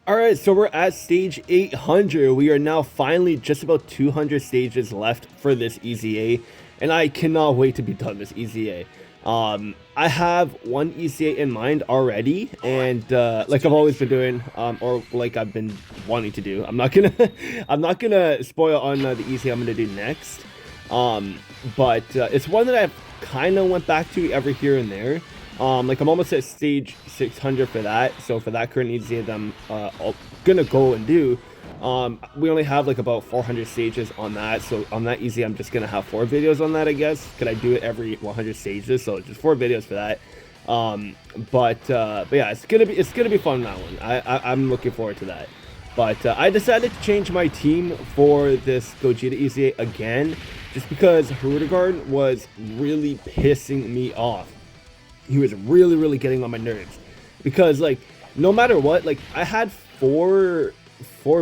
Alright, so we're at stage 800. We are now finally just about 200 stages left for this EZA, and I cannot wait to be done this EZA. I have one EZA in mind already, and like I've always been doing, or like I've been wanting to do. I'm not gonna, I'm not gonna spoil on the EZA I'm gonna do next. But it's one that I've kind of went back to every here and there. Like I'm almost at stage 600 for that, so for that current EZA that I'm gonna go and do, we only have like about 400 stages on that, so on that EZA I'm just gonna have 4 videos on that, I guess. Could I do it every 100 stages? So just 4 videos for that. But yeah, it's gonna be fun, that one. I'm looking forward to that. But I decided to change my team for this Gogeta EZA again, just because Hurugard was really pissing me off. He was really getting on my nerves, because like no matter what, like I had four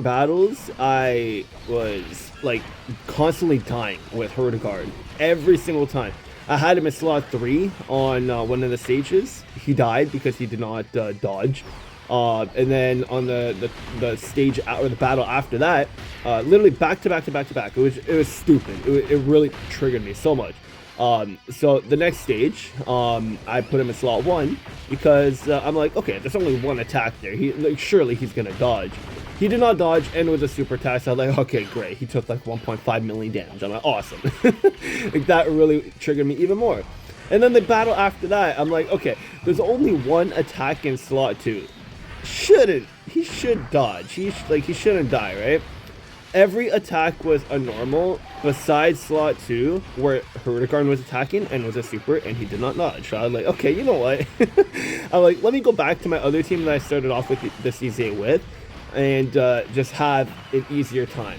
battles, I was like constantly dying with Hurugard every single time. I had him in slot 3 on one of the stages. He died because he did not dodge. And then on the stage or the battle after that, literally back to back. It was stupid. It really triggered me so much. So the next stage, I put him in slot 1 because I'm like, okay, there's only one attack there. Surely he's gonna dodge. He did not dodge, and it was a super attack. So I was like, okay, great. He took like 1.5 million damage. I'm like, awesome. Like that really triggered me even more. And then the battle after that, I'm like, okay, there's only one attack in slot 2. He should dodge. He shouldn't die, right? Every attack was a normal besides slot 2 where Hurugard was attacking and was a super and he did not dodge. So I was like, okay, you know what? I'm like, let me go back to my other team that I started off with this EZA with and just have an easier time.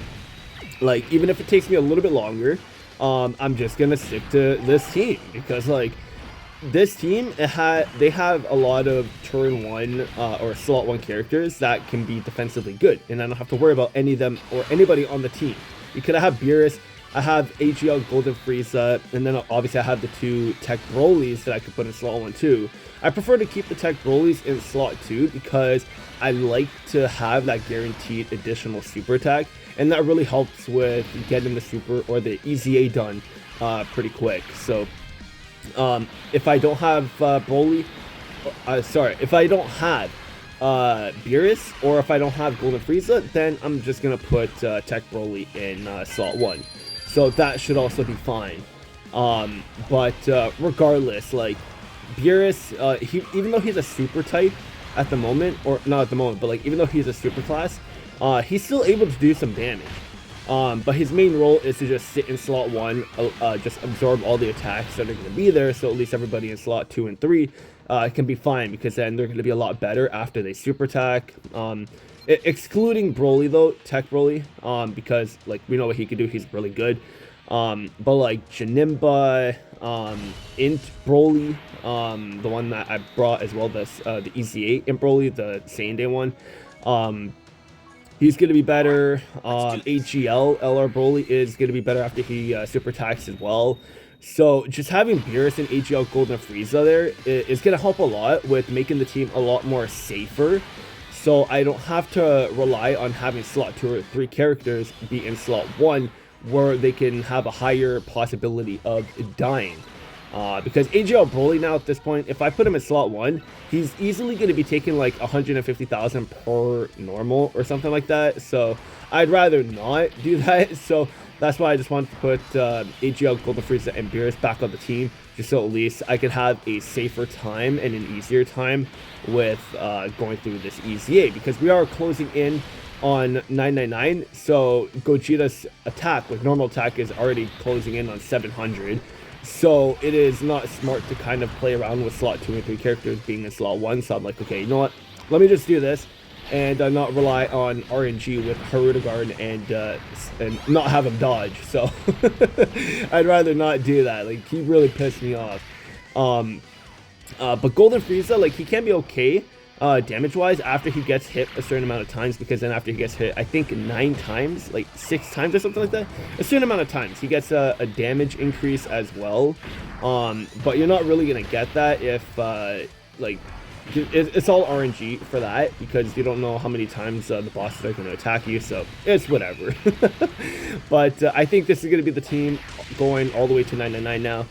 Like, even if it takes me a little bit longer, I'm just gonna stick to this team because like this team, they have a lot of turn 1 or slot 1 characters that can be defensively good, and I don't have to worry about any of them or anybody on the team. Because I have Beerus, I have AGL Golden Frieza, and then obviously I have the 2 Tech Brolys that I could put in slot 1 too. I prefer to keep the Tech Brolys in slot 2 because I like to have that guaranteed additional super attack, and that really helps with getting the super or the EZA done pretty quick. So if I don't have if I don't have Beerus, or if I don't have Golden Frieza, then I'm just gonna put Tech Broly in slot 1. So that should also be fine. But regardless, like Beerus, even though he's a super type at the moment, or not at the moment, but like even though he's a super class, he's still able to do some damage. But his main role is to just sit in slot 1, just absorb all the attacks that are going to be there, so at least everybody in slot 2 and 3 can be fine, because then they're going to be a lot better after they super attack. Excluding Broly though, Tech Broly, because like we know what he can do, he's really good. But like Janemba, Int Broly, the one that I brought as well, the EZA Int Broly, the Saiyan Day one, he's going to be better. AGL LR Broly is going to be better after he super attacks as well. So just having Beerus and AGL Golden Frieza there is going to help a lot with making the team a lot more safer. So I don't have to rely on having slot 2 or 3 characters be in slot 1 where they can have a higher possibility of dying. Because AGL Broly now at this point, if I put him in slot 1, he's easily going to be taking like 150,000 per normal or something like that. So I'd rather not do that. So that's why I just wanted to put AGL Golden Frieza and Beerus back on the team, just so at least I could have a safer time and an easier time with going through this EZA, because we are closing in on 999. So Gogeta's attack, with normal attack, is already closing in on 700. So it is not smart to kind of play around with slot 2 and 3 characters being in slot 1. So I'm like, okay, you know what? Let me just do this and not rely on RNG with Hurugard and not have him dodge. So I'd rather not do that. Like, he really pissed me off. But Golden Frieza, like, he can be okay damage wise after he gets hit a certain amount of times, because then after he gets hit, I think 9 times, like 6 times or something like that, a certain amount of times he gets a damage increase as well. But you're not really gonna get that if like it's all RNG for that, because you don't know how many times the bosses are going to attack you, so it's whatever. But I think this is going to be the team going all the way to 999 now.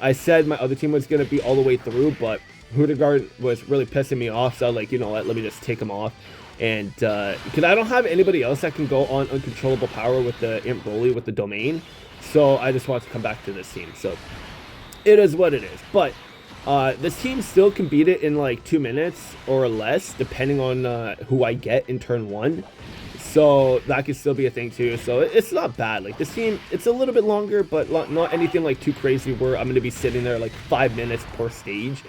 I said my other team was going to be all the way through, but Hoodigard was really pissing me off, so I was like, you know what, let me just take him off. And because I don't have anybody else that can go on uncontrollable power with the Imp Broly with the domain, so I just want to come back to this team. So it is what it is. But this team still can beat it in like 2 minutes or less, depending on who I get in turn 1. So that could still be a thing too. So it's not bad. Like this team, it's a little bit longer, but not anything like too crazy where I'm going to be sitting there like 5 minutes per stage.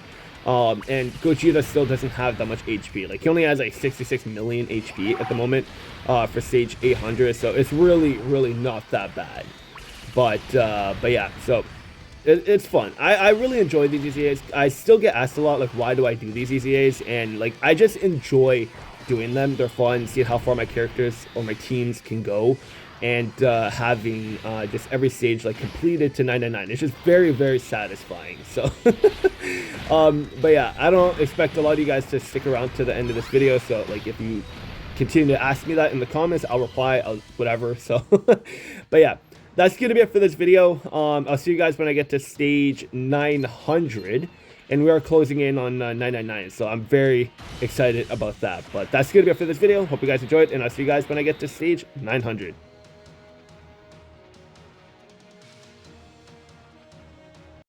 And Gogeta still doesn't have that much HP. Like he only has like 66 million HP at the moment for stage 800. So it's really not that bad. But yeah, so it's fun. I really enjoy these EZAs. I still get asked a lot like, why do I do these EZAs? And like I just enjoy doing them. They're fun, seeing how far my characters or my teams can go, and having just every stage like completed to 999. It's just very satisfying. So but yeah, I don't expect a lot of you guys to stick around to the end of this video, so like if you continue to ask me that in the comments, I'll reply, whatever. So but yeah, that's gonna be it for this video. I'll see you guys when I get to stage 900, and we are closing in on 999, so I'm very excited about that. But that's gonna be it for this video. Hope you guys enjoyed, and I'll see you guys when I get to stage 900.